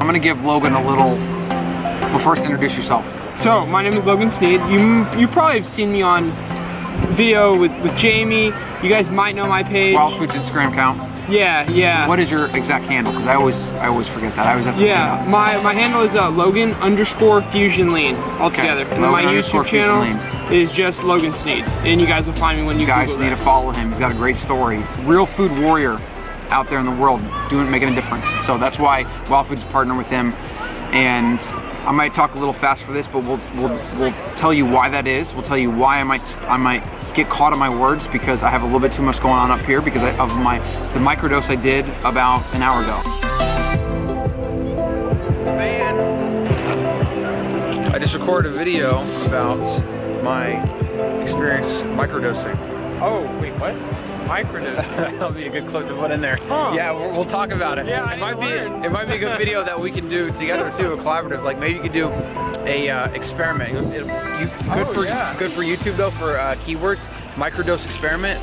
I'm gonna give Logan a little, well, first introduce yourself. So, my name is Logan Sneed. You probably have seen me on video with Jamie. You guys might know my page. Wild Foods Instagram account. Yeah, yeah. So what is your exact handle? Because I always forget that. I always have to Yeah, my handle is Logan_FusionLean altogether. Okay. And then my Logan YouTube channel is just Logan Sneed. And you guys will find me when you guys Google need that. to follow him. He's got a great story. He's a real food warrior out there in the world, making a difference. So that's why Wild Foods partner with him. And I might talk a little fast for this, but we'll tell you why that is. We'll tell you why I might get caught on my words, because I have a little bit too much going on up here because of the microdose I did about an hour ago. Man, I just recorded a video about my experience microdosing. Oh, wait, what? Microdosing. That'll be a good clip to put in there. Huh. Yeah, we'll talk about it. Yeah, it might be a good video that we can do together too, a collaborative. Like maybe you could do a experiment. Good for YouTube though, for keywords. Microdose experiment.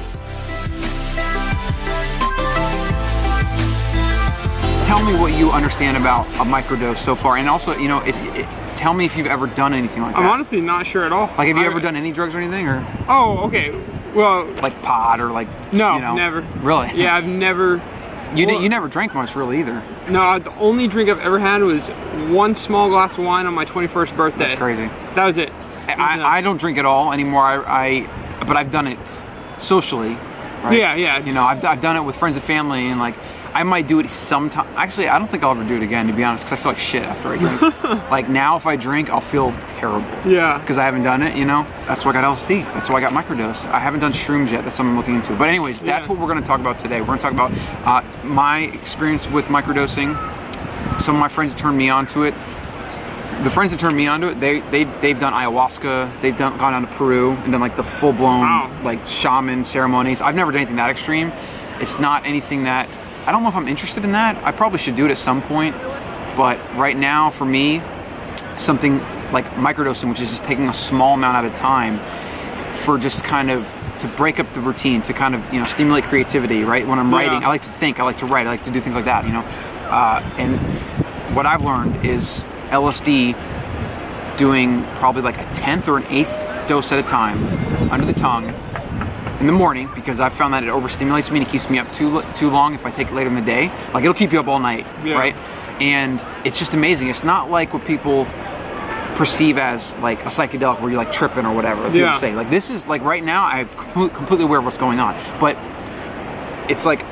Tell me what you understand about a microdose so far, and also, you know, tell me if you've ever done anything like that. I'm honestly not sure at all. Like, have you ever done any drugs or anything, or? Oh, okay. Well, like pot or like, no, you know, never. Really? Yeah, I've never. You never drank much really either. No, the only drink I've ever had was one small glass of wine on my 21st birthday. That's crazy. That was it. I don't drink at all anymore. But I've done it socially, right? Yeah, yeah. You know, I've done it with friends and family, and like I might do it sometime. Actually, I don't think I'll ever do it again, to be honest, because I feel like shit after I drink. Like now, if I drink, I'll feel terrible. Yeah. Because I haven't done it, you know. That's why I got LSD. That's why I got microdose. I haven't done shrooms yet. That's something I'm looking into. But anyways, that's what we're going to talk about today. We're going to talk about my experience with microdosing. Some of my friends have turned me on to it. The friends that turned me onto it, they've done ayahuasca, they've gone down to Peru and done like the full-blown like shaman ceremonies. I've never done anything that extreme. It's not anything that, I don't know if I'm interested in that. I probably should do it at some point, but right now for me, something like microdosing, which is just taking a small amount at a time for just kind of to break up the routine, to kind of, you know, stimulate creativity, right? When I'm writing, I like to think, I like to write, I like to do things like that, you know? And what I've learned is LSD doing probably like a 10th or an 8th dose at a time under the tongue in the morning, because I've found that it overstimulates me and it keeps me up too long if I take it later in the day. Like it'll keep you up all night, right? And it's just amazing. It's not like what people perceive as like a psychedelic where you're like tripping or whatever. People say like this is like right now I'm completely aware of what's going on, but it's like,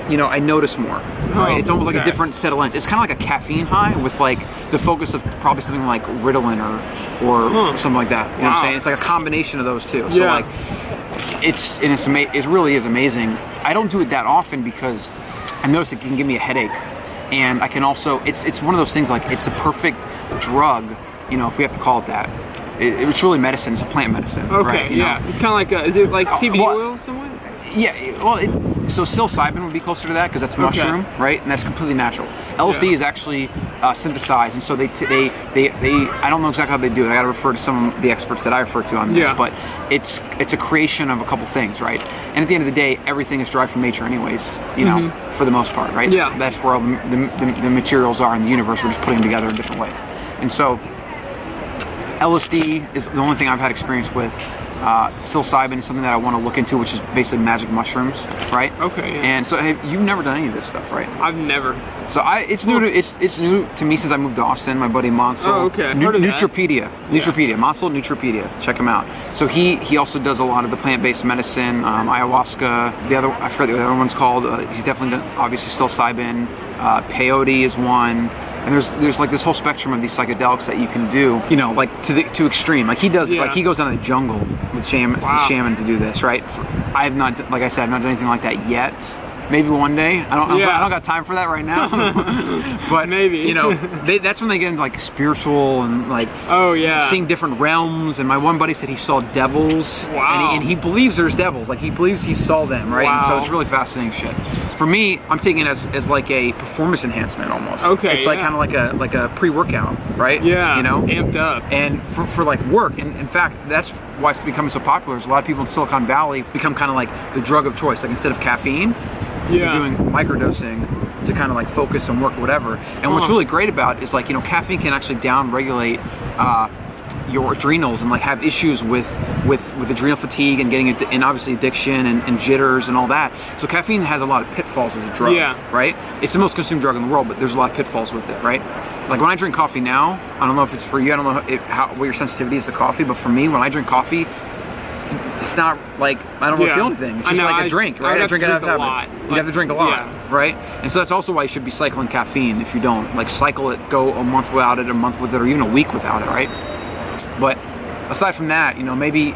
you know, I notice more, right? It's almost like a different set of lens. It's kind of like a caffeine high with like the focus of probably something like Ritalin or something like that. You know what I'm saying? It's like a combination of those two. So like, it really is amazing. I don't do it that often because I noticed it can give me a headache, and I can also, it's one of those things like it's the perfect drug, you know, if we have to call it that. It's really medicine. It's a plant medicine. Okay, right, you know? It's kind of like is it like CBD oil somewhat? Yeah, well, so psilocybin would be closer to that because that's mushroom, right? And that's completely natural. LSD is actually synthesized, and so they I don't know exactly how they do it. I got to refer to some of the experts that I refer to on this, but it's a creation of a couple things, right? And at the end of the day, everything is derived from nature, anyways. You know, for the most part, right? Yeah. That's where all the materials are in the universe. We're just putting them together in different ways, and so LSD is the only thing I've had experience with. Psilocybin is something that I want to look into, which is basically magic mushrooms, right? Okay. Yeah. And so you've never done any of this stuff, right? I've never. So it's new to me since I moved to Austin. My buddy Monsel. Oh, okay. Nutripedia. Monsel Nutripedia. Check him out. So he also does a lot of the plant-based medicine, ayahuasca. I forget what the other one's called. He's definitely done obviously psilocybin. Peyote is one. And there's like this whole spectrum of these psychedelics that you can do, you know, like to extreme. Like he does, like he goes down the jungle with shaman to do this, right? I have not, like I said, I've not done anything like that yet. Maybe one day. I don't got time for that right now. But maybe, you know, that's when they get into like spiritual and like seeing different realms. And my one buddy said he saw devils. Wow. And he believes there's devils. Like he believes he saw them, right? Wow. And so it's really fascinating shit. For me, I'm taking it as like a performance enhancement almost. Okay. It's like kind of like a pre-workout, right? Yeah. You know, amped up. And for like work. And in fact, that's why it's becoming so popular. Is a lot of people in Silicon Valley become kind of like the drug of choice. Like instead of caffeine, you're doing microdosing to kind of like focus and work or whatever. And what's really great about it is like, you know, caffeine can actually down-regulate your adrenals and like have issues with adrenal fatigue and getting it, and obviously addiction and jitters and all that. So caffeine has a lot of pitfalls as a drug, right? It's the most consumed drug in the world, but there's a lot of pitfalls with it, right? Like when I drink coffee now, I don't know if it's for you, I don't know what your sensitivity is to coffee, but for me, when I drink coffee, it's not like, I don't really feel anything. It's just like a drink, right? I drink it out of habit. You'd have to drink a lot, right? And so that's also why you should be cycling caffeine if you don't. Like cycle it, go a month without it, a month with it, or even a week without it, right? But aside from that, you know, maybe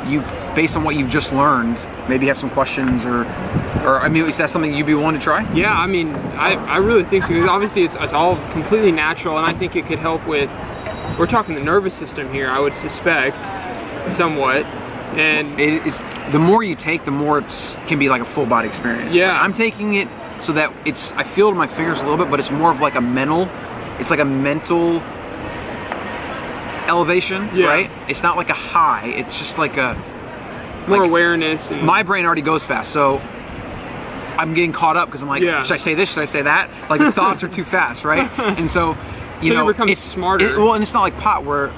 you, based on what you've just learned, maybe have some questions or I mean, is that something you'd be willing to try? Yeah, I mean, I really think so, because obviously it's all completely natural, and I think it could help with, we're talking the nervous system here, I would suspect, somewhat. And it's, the more you take, the more it can be like a full body experience. Yeah. Like I'm taking it so that it's, I feel it in my fingers a little bit, but it's more of like a mental, it's like a mental elevation, right? It's not like a high, it's just like a more awareness. And my brain already goes fast, so I'm getting caught up because I'm like, should I say this, should I say that? Like the thoughts are too fast, right? And so you know, it's smarter. Well, and it's not like pot where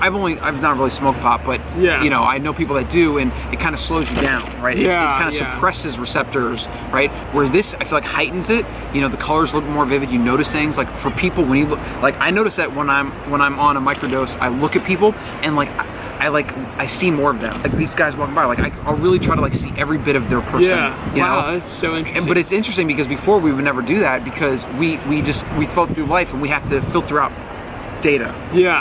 I've not really smoked pot, but you know, I know people that do, and it kind of slows you down, right? It kind of suppresses receptors, right? Whereas this, I feel like heightens it. You know, the color's a little more vivid. You notice things. Like for people, when you look, like I notice that when I'm on a microdose, I look at people and like I see more of them. Like these guys walking by, like I'll really try to like see every bit of their person. Yeah. You wow, know? That's so interesting. But it's interesting because before we would never do that because we float through life and we have to filter out data,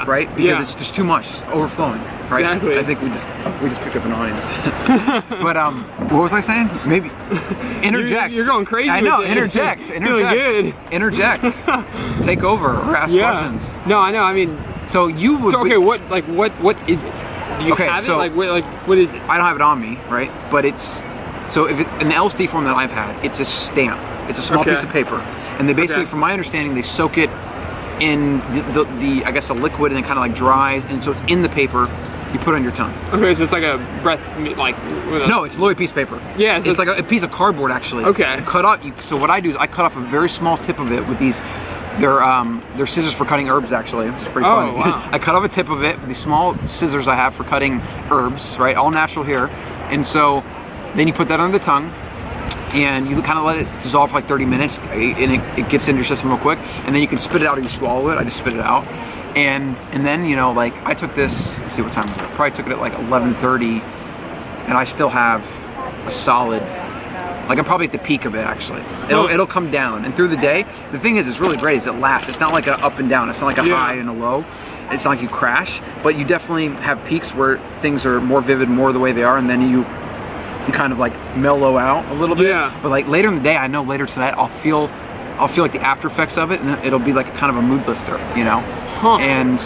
right? Because it's just too much, overflowing, right? Exactly. I think we just picked up an audience. But what was I saying? Maybe interject. You're going crazy. I know. With interject. Feeling good. Interject. Take over or ask questions. No, I know. I mean, so you would. So okay, what is it? Do you have it? Like what is it? I don't have it on me, right? But it's so if an LSD form that I've had, it's a stamp. It's a small piece of paper, and they basically, from my understanding, they soak it in the I guess a liquid, and it kind of like dries, and so it's in the paper. You put it on your tongue. Okay, so it's like a breath, like no, it's literally a piece of paper. Yeah, it's like a piece of cardboard actually. Okay. Cut off. So what I do is I cut off a very small tip of it with these. They're scissors for cutting herbs actually, which is pretty funny. Oh, wow. I cut off a tip of it with these small scissors I have for cutting herbs, right? All natural here, and so then you put that under the tongue. And you kind of let it dissolve for like 30 minutes, and it gets into your system real quick. And then you can spit it out or you swallow it. I just spit it out. And then, you know, like I took this, let's see what time it was. Probably took it at like 11:30, and I still have a solid, like I'm probably at the peak of it actually. It'll come down, and through the day, the thing is, it's really great is it lasts. It's not like a up and down. It's not like a high and a low. It's not like you crash, but you definitely have peaks where things are more vivid, more the way they are, and then you kind of like mellow out a little bit. Yeah. But like later in the day, I know later tonight, I'll feel like the after effects of it, and it'll be like kind of a mood lifter, you know? And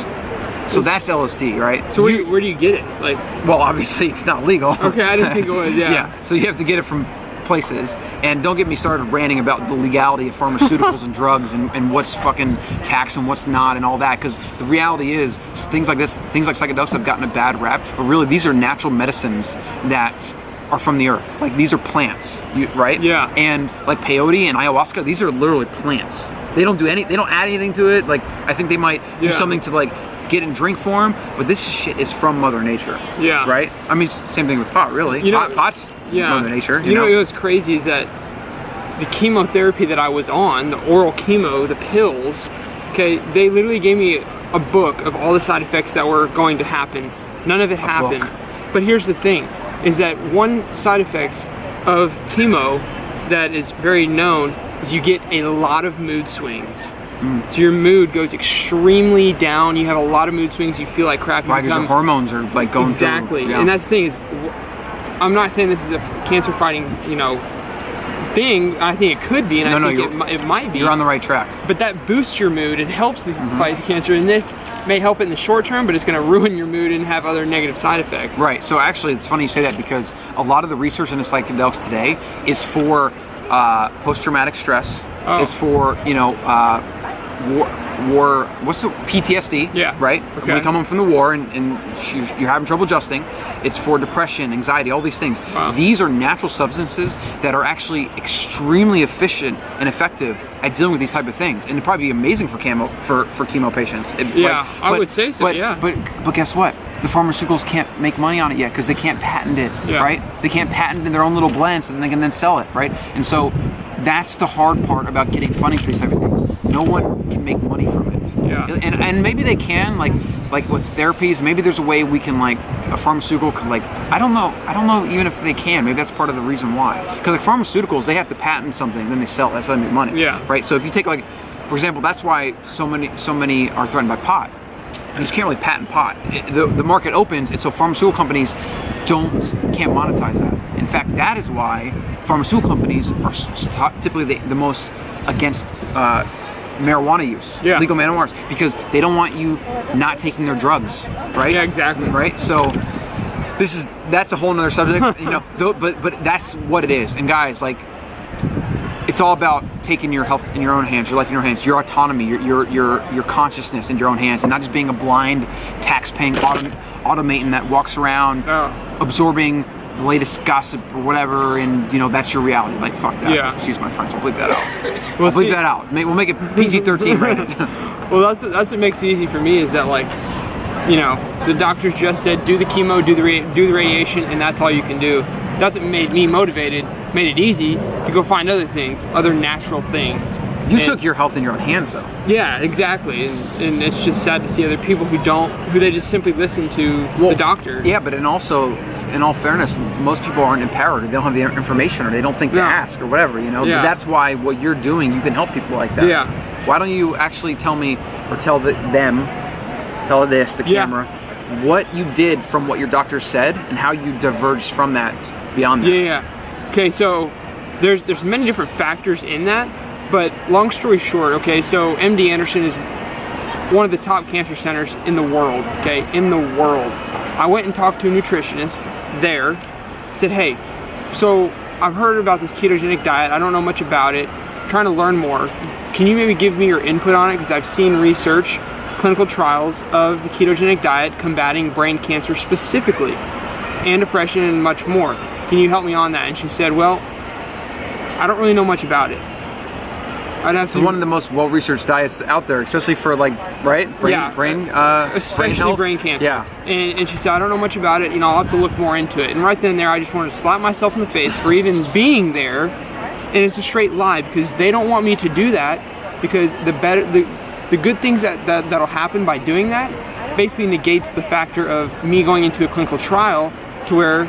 so that's LSD, right? So where do you get it? Like, well, obviously it's not legal. Okay, I didn't think it was, Yeah, so you have to get it from places, and don't get me started ranting about the legality of pharmaceuticals and drugs and what's fucking taxed and what's not and all that, because the reality is things like this, things like psychedelics have gotten a bad rap, but really these are natural medicines that are from the earth. Like these are plants, right? Yeah. And like peyote and ayahuasca, these are literally plants. They don't do they don't add anything to it. Like I think they might do something to like get in drink form, but this shit is from Mother Nature. Yeah. Right? I mean, same thing with pot, really. You know, pot's Mother Nature. You know what's crazy is that the chemotherapy that I was on, the oral chemo, the pills, okay, they literally gave me a book of all the side effects that were going to happen. None of it happened. But here's the thing, is that one side effect of chemo that is very known is you get a lot of mood swings. So your mood goes extremely down, you have a lot of mood swings, you feel like crap. Right, because your hormones are like going through. Exactly, and that's the thing is, I'm not saying this is a cancer fighting, you know, thing. I think it could be, and I think it might be. You're on the right track. But that boosts your mood and helps to fight the cancer, and this may help it in the short term, but it's going to ruin your mood and have other negative side effects. Right, so actually it's funny you say that, because a lot of the research into psychedelics today is for post-traumatic stress, is for, you know, war, what's the PTSD? Yeah. Right? Okay. When you come home from the war and you're having trouble adjusting, it's for depression, anxiety, all these things. Wow. These are natural substances that are actually extremely efficient and effective at dealing with these type of things, and it'd probably be amazing for chemo patients. I would say so. But guess what? The pharmaceuticals can't make money on it yet because they can't patent it, right? They can't patent in their own little blend so that they can then sell it, right? And so that's the hard part about getting funding for these type of things. No one can make money from it. Yeah. And maybe they can, like with therapies, maybe there's a way we can, like, a pharmaceutical could, like, I don't know even if they can. Maybe that's part of the reason why. Because like pharmaceuticals, they have to patent something, then they sell it. That's how they make money. Yeah. Right? So if you take, like, for example, that's why so many are threatened by pot. You just can't really patent pot. The market opens, and so pharmaceutical companies can't monetize that. In fact, that is why pharmaceutical companies are typically the most against marijuana use, legal marijuana use, because they don't want you not taking their drugs, right? Yeah, exactly. Right? So that's a whole nother subject, you know, but that's what it is. And guys, like, it's all about taking your health in your own hands, your life in your hands, your autonomy, your consciousness in your own hands, and not just being a blind, tax-paying automaton that walks around absorbing the latest gossip or whatever, and you know that's your reality. Like, fuck that. Yeah. Excuse my French. I'll bleep that out. We'll bleep that out. We'll make it PG-13 rated. Well, that's what makes it easy for me, is that, like, you know, the doctors just said do the chemo, do the radiation, and that's all you can do. That's what made me motivated, made it easy to go find other things, other natural things. You took your health in your own hands, though. Yeah, exactly. And it's just sad to see other people who they just simply listen to the doctor. Yeah, but also, in all fairness, most people aren't empowered, or they don't have the information, or they don't think to ask, or whatever, you know? Yeah. But that's why what you're doing, you can help people like that. Yeah. Why don't you actually tell me, or tell the camera, what you did from what your doctor said, and how you diverged from that, beyond that. Yeah. Okay, so there's many different factors in that, but long story short, okay, so MD Anderson is one of the top cancer centers in the world, okay, in the world. I went and talked to a nutritionist there, said, hey, so I've heard about this ketogenic diet, I don't know much about it, I'm trying to learn more. Can you maybe give me your input on it? Because I've seen research, clinical trials of the ketogenic diet combating brain cancer specifically, and depression and much more. Can you help me on that? And she said, well, I don't really know much about it. It's one of the most well-researched diets out there, especially for, like, right? Especially health. brain cancer. Yeah. And she said, I don't know much about it, you know, I'll have to look more into it. And right then and there, I just wanted to slap myself in the face for even being there. And it's a straight lie, because they don't want me to do that, because the good things that'll happen by doing that basically negates the factor of me going into a clinical trial to where,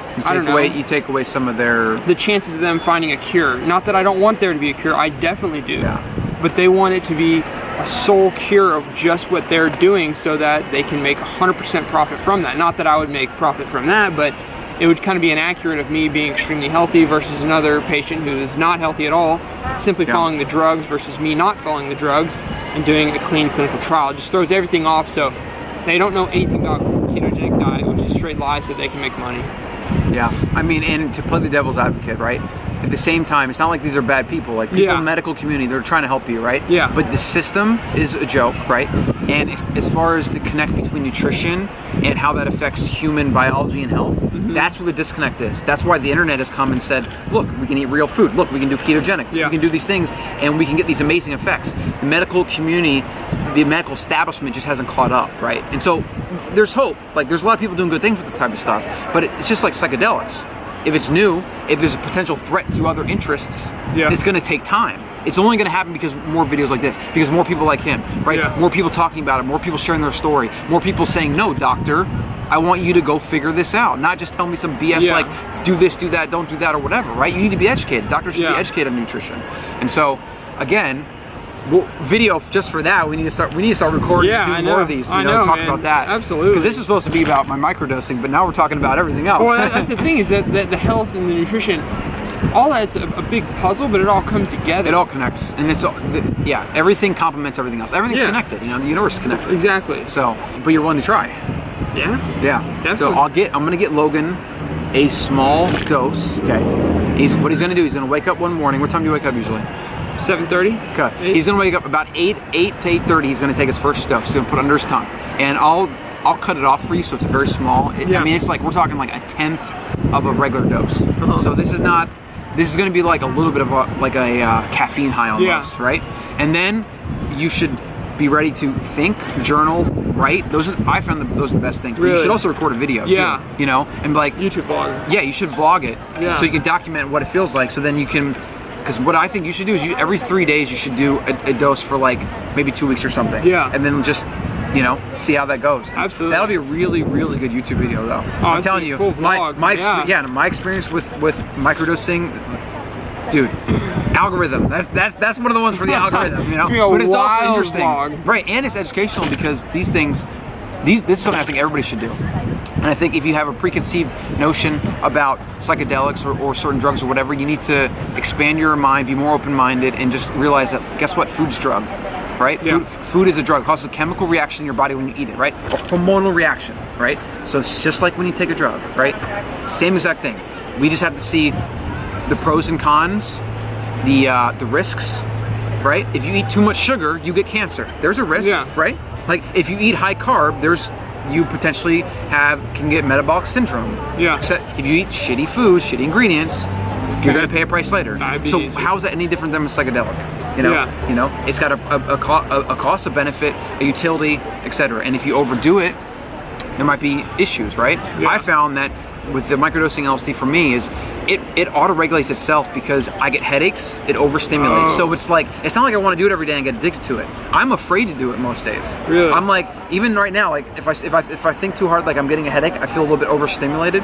you take away some of the chances of them finding a cure. Not that I don't want there to be a cure, I definitely do. Yeah. But they want it to be a sole cure of just what they're doing so that they can make 100% profit from that. Not that I would make profit from that, but it would kind of be inaccurate of me being extremely healthy versus another patient who is not healthy at all, simply following the drugs versus me not following the drugs and doing a clean clinical trial. It just throws everything off, so they don't know anything about ketogenic diet, which is a straight lie, so they can make money. Yeah, I mean, and to play the devil's advocate, right? At the same time, it's not like these are bad people. Like, people in the medical community, they're trying to help you, right? Yeah. But the system is a joke, right? And as far as the connect between nutrition and how that affects human biology and health, that's where the disconnect is. That's why the internet has come and said, look, we can eat real food. Look, we can do ketogenic. We can do these things, and we can get these amazing effects. The medical community, the medical establishment just hasn't caught up, right? And so there's hope. Like, there's a lot of people doing good things with this type of stuff, but it's just like psychedelics. If it's new, if there's a potential threat to other interests, it's going to take time. It's only going to happen because more videos like this, because more people like him, right? Yeah. More people talking about it, more people sharing their story, more people saying, no, doctor, I want you to go figure this out. Not just tell me some BS like, do this, do that, don't do that, or whatever, right? You need to be educated. Doctors should be educated on nutrition. And so, again, video just for that. We need to start recording and do more of these. Talk about that. Absolutely. Because this is supposed to be about my microdosing, but now we're talking about everything else. Well, that's the thing, is that the health and the nutrition, all that's a big puzzle, but it all comes together. It all connects, and it's everything complements everything else. Everything's connected. You know, the universe is connected. Exactly. So, but you're willing to try. Yeah. Yeah. Definitely. So I'm gonna get Logan a small dose. Okay. What he's gonna do? He's gonna wake up one morning. What time do you wake up usually? 7:30. Okay. He's gonna wake up about 8 to 8:30. He's gonna take his first dose. He's gonna put it under his tongue, and I'll cut it off for you, so it's a very small. I mean, it's like we're talking like a 1/10 of a regular dose. So this is not. This is gonna be like a little bit of a caffeine high almost, right? And then you should be ready to think, journal, write. I found those are the best things. But you should also record a video too, you know, and like YouTube vlog. Yeah, you should vlog it so you can document what it feels like. So then you can, because what I think you should do is every 3 days you should do a dose for like maybe 2 weeks or something. Yeah. And then just, you know, see how that goes. Absolutely. That'll be a really, really good YouTube video though. Oh, I'm telling you, cool vlog. my experience with microdosing, dude. Algorithm. That's one of the ones for the algorithm, you know. But it's also interesting, right? And it's educational because these things, this is something I think everybody should do. And I think if you have a preconceived notion about psychedelics or certain drugs or whatever, you need to expand your mind, be more open-minded, and just realize that guess what? Food's a drug, right? Food is a drug. It causes a chemical reaction in your body when you eat it, right? A hormonal reaction, right? So it's just like when you take a drug, right? Same exact thing. We just have to see the pros and cons. The risks, right? If you eat too much sugar, you get cancer. There's a risk, right? Like if you eat high carb, you potentially can get metabolic syndrome. Yeah. So if you eat shitty foods, shitty ingredients, you're gonna pay a price later. So how is that any different than a psychedelic? You know, you know, it's got a cost, a benefit, a utility, etc. And if you overdo it, there might be issues, right? I found that with the microdosing LSD for me is it auto-regulates itself because I get headaches, it overstimulates. So it's like, it's not like I want to do it every day and get addicted to it. I'm afraid to do it most days. Really? I'm like, even right now, like if I think too hard, like I'm getting a headache, I feel a little bit overstimulated,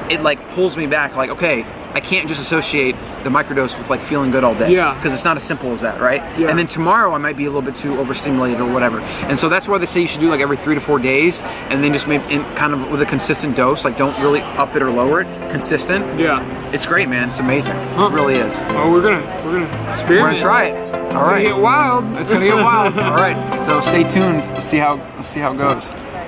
it like pulls me back, like, okay, I can't just associate the microdose with like feeling good all day. Yeah. Because it's not as simple as that, right? Yeah. And then tomorrow I might be a little bit too overstimulated or whatever. And so that's why they say you should do like every 3 to 4 days, and then just maybe kind of with a consistent dose, like don't really up it or lower it, consistent. Yeah. It's great, man. It's amazing. It really is. Oh, we're gonna experiment. We're gonna try it. All right. It's gonna get wild. It's gonna get wild. All right. So stay tuned. Let's see how it goes.